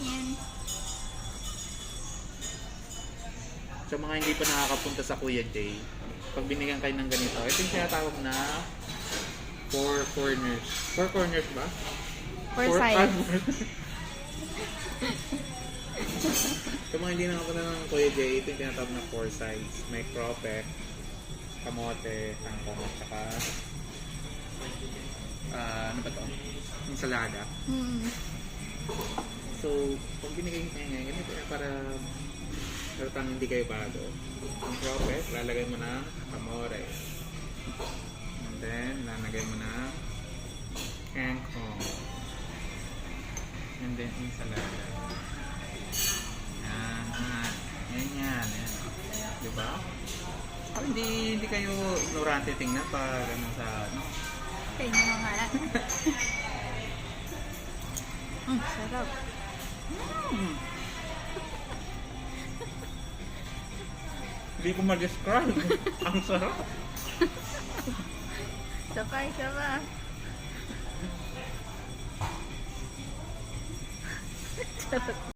Yan. Sa mga hindi pa nakakapunta sa Kuya Jay, pag binigyan kayo ng ganito, ito yung tinatawag na four corners. Four corners ba? For size. Sa mga hindi nakapunta ng Kuya Jay, ito yung tinatawag na four sides. May cropek, kamote, tangkong, at saka ano ba to? Ensalada. Mm. So, pag binigay nyo ngayon, ganito na para hindi kayo bago. Ang cropek, lalagay mo ng kamore. And then, lalagay mo ng kangkong. And then, ensalada. Yan. Yan. Diba? Para hindi kayo ignorante tingnan para sa ano. Kaya nyo mga nga. Sarap. Hindi ko ma-describe. Ang sarap. Sakay ka ba?